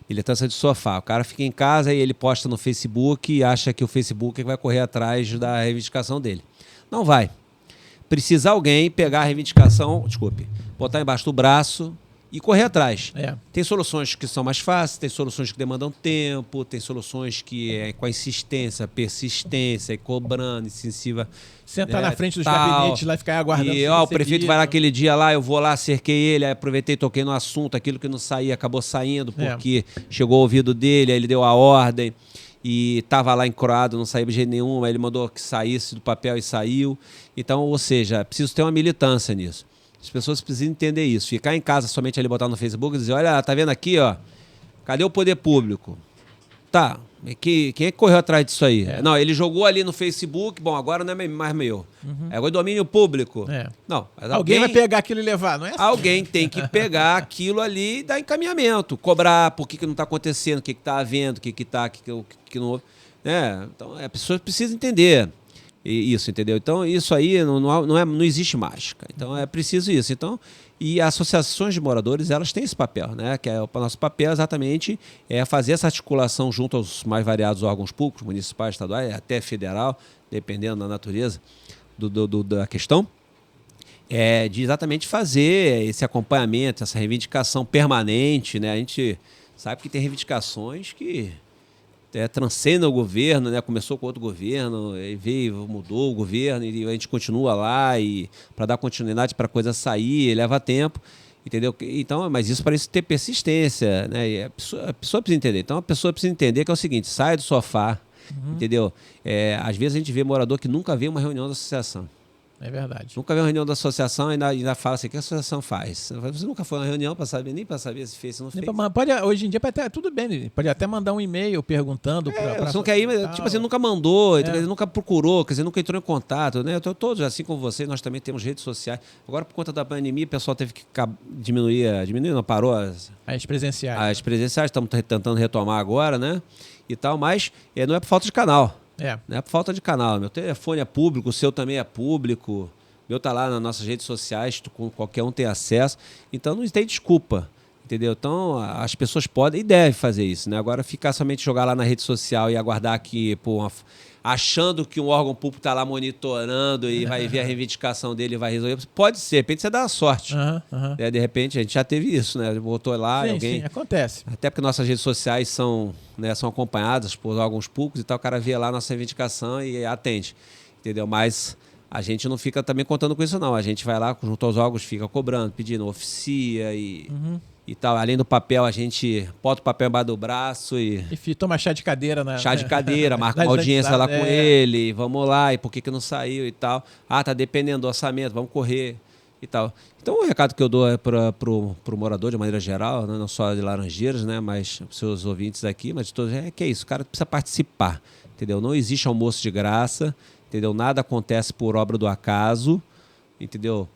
Militância de sofá. O cara fica em casa e ele posta no Facebook e acha que o Facebook vai correr atrás da reivindicação dele. Não vai. Precisa alguém pegar a reivindicação, botar embaixo do braço e correr atrás. Tem soluções que são mais fáceis, tem soluções que demandam tempo, tem soluções que com a insistência, persistência, e cobrando, intensiva. Sentar na frente dos gabinetes lá e ficar aguardando. E o prefeito vai naquele dia lá, eu vou lá, cerquei ele, aí aproveitei, toquei no assunto, aquilo que não saía, acabou saindo, porque chegou ao ouvido dele, aí ele deu a ordem. E estava lá encroado, não saía de jeito nenhum, aí ele mandou que saísse do papel e saiu. Então, ou seja, preciso ter uma militância nisso. As pessoas precisam entender isso. Ficar em casa somente ali, botar no Facebook e dizer, olha, tá vendo aqui, ó, cadê o poder público? Tá, quem é que correu atrás disso aí? Não, ele jogou ali no Facebook, bom, agora não é mais meu. É o domínio público. Não, mas alguém vai pegar aquilo e levar, não é assim? Alguém tem que pegar aquilo ali e dar encaminhamento, cobrar por que não está acontecendo, o que está havendo, o que não... Então, as pessoas precisam entender isso, entendeu? Então, isso aí não existe mágica. Então, é preciso isso. Então, e as associações de moradores, elas têm esse papel, né? Que o nosso papel exatamente é fazer essa articulação junto aos mais variados órgãos públicos, municipais, estaduais, até federal, dependendo da natureza da questão, de exatamente fazer esse acompanhamento, essa reivindicação permanente, né? A gente sabe que tem reivindicações que transcendem o governo, né? Começou com outro governo, mudou o governo e a gente continua lá e para dar continuidade para a coisa sair, leva tempo, entendeu? Então, mas isso para isso ter persistência, né? E a pessoa precisa entender. Então, a pessoa precisa entender que é o seguinte, sai do sofá, entendeu? Às vezes a gente vê morador que nunca vê uma reunião da associação. É verdade. Nunca vê uma reunião da associação e ainda fala assim, o que a associação faz? Você nunca foi a uma reunião para saber, nem para saber se fez ou não fez. Hoje em dia tudo bem, pode até mandar um e-mail perguntando. Você não quer ir, mas, tipo assim, nunca mandou, nunca procurou, quer dizer, nunca entrou em contato, né? Eu tô todos, assim como você, nós também temos redes sociais. Agora, por conta da pandemia, o pessoal teve que não parou as presenciais. As presenciais, estamos tentando retomar agora, né? E tal, mas não é por falta de canal. Não é por falta de canal. Meu telefone é público, o seu também é público. O meu tá lá nas nossas redes sociais, qualquer um tem acesso. Então não tem desculpa, entendeu? Então as pessoas podem e devem fazer isso, né? Agora ficar somente jogar lá na rede social e aguardar que, achando que um órgão público está lá monitorando e vai ver a reivindicação dele e vai resolver. Pode ser, de repente você dá a sorte. De repente, a gente já teve isso, né? Botou lá alguém... Sim, acontece. Até porque nossas redes sociais são acompanhadas por órgãos públicos e tal, o cara vê lá a nossa reivindicação e atende, entendeu? Mas a gente não fica também contando com isso, não. A gente vai lá, junto aos órgãos, fica cobrando, pedindo, oficia e tal. Além do papel, a gente bota o papel embaixo do braço e toma chá de cadeira. Chá de cadeira, marca uma audiência lá com ele, vamos lá, e por que não saiu e tal. Tá dependendo do orçamento, vamos correr e tal. Então, o recado que eu dou para o morador, de maneira geral, né, não só de Laranjeiras, né, mas para os seus ouvintes aqui, mas de todos, que é isso, o cara precisa participar, entendeu? Não existe almoço de graça, entendeu? Nada acontece por obra do acaso, entendeu?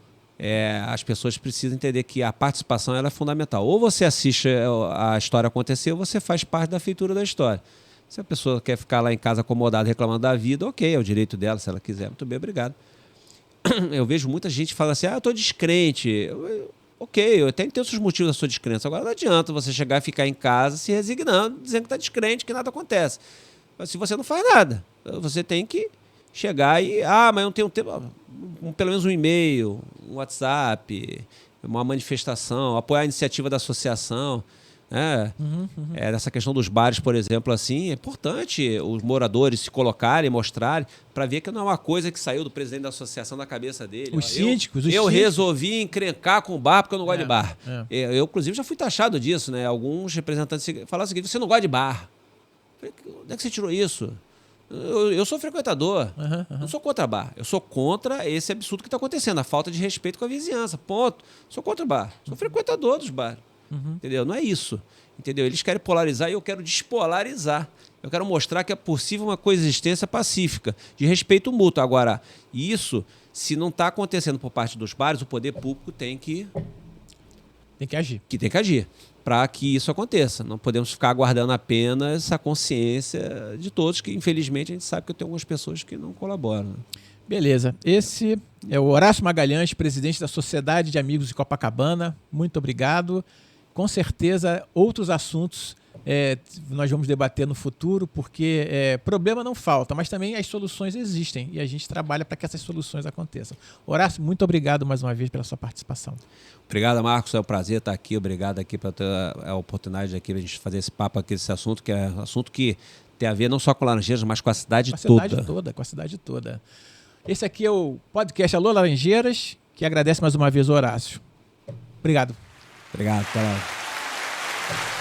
As pessoas precisam entender que a participação ela é fundamental. Ou você assiste a história acontecer, ou você faz parte da feitura da história. Se a pessoa quer ficar lá em casa acomodada, reclamando da vida, ok, é o direito dela, se ela quiser. Muito bem, obrigado. Eu vejo muita gente falando assim, eu estou descrente. Ok, eu até entendo os motivos da sua descrença. Agora não adianta você chegar e ficar em casa se resignando, dizendo que está descrente, que nada acontece. Mas se você não faz nada, você tem que chegar e... mas eu não tenho tempo... Pelo menos um e-mail, um WhatsApp, uma manifestação, apoiar a iniciativa da associação. Nessa questão dos bares, por exemplo, assim, é importante os moradores se colocarem, mostrarem, para ver que não é uma coisa que saiu do presidente da associação da cabeça dele. Os síndicos. Eu resolvi encrencar com o bar porque eu não gosto de bar. Eu, inclusive, já fui taxado disso, né? Alguns representantes falaram o seguinte: você não gosta de bar. Eu falei, onde é que você tirou isso? Eu sou frequentador, não sou contra bar. Eu sou contra esse absurdo que está acontecendo, a falta de respeito com a vizinhança. Ponto. Sou contra bar. Sou frequentador dos bares. Entendeu? Não é isso. Entendeu? Eles querem polarizar e eu quero despolarizar. Eu quero mostrar que é possível uma coexistência pacífica, de respeito mútuo. Agora, isso, se não está acontecendo por parte dos bares, o poder público tem que agir. Tem que agir para que isso aconteça. Não podemos ficar aguardando apenas essa consciência de todos, que infelizmente a gente sabe que tem algumas pessoas que não colaboram. Beleza. Esse é o Horácio Magalhães, presidente da Sociedade de Amigos de Copacabana. Muito obrigado. Com certeza, outros assuntos nós vamos debater no futuro, porque problema não falta, mas também as soluções existem e a gente trabalha para que essas soluções aconteçam. Horácio, muito obrigado mais uma vez pela sua participação. Obrigado, Marcos. É um prazer estar aqui. Obrigado aqui por ter a oportunidade de aqui a gente fazer esse papo aqui, esse assunto, que é um assunto que tem a ver não só com Laranjeiras, mas com a cidade toda. Com a cidade toda. Esse aqui é o podcast Alô Laranjeiras, que agradece mais uma vez o Horácio. Obrigado. Obrigado, até lá.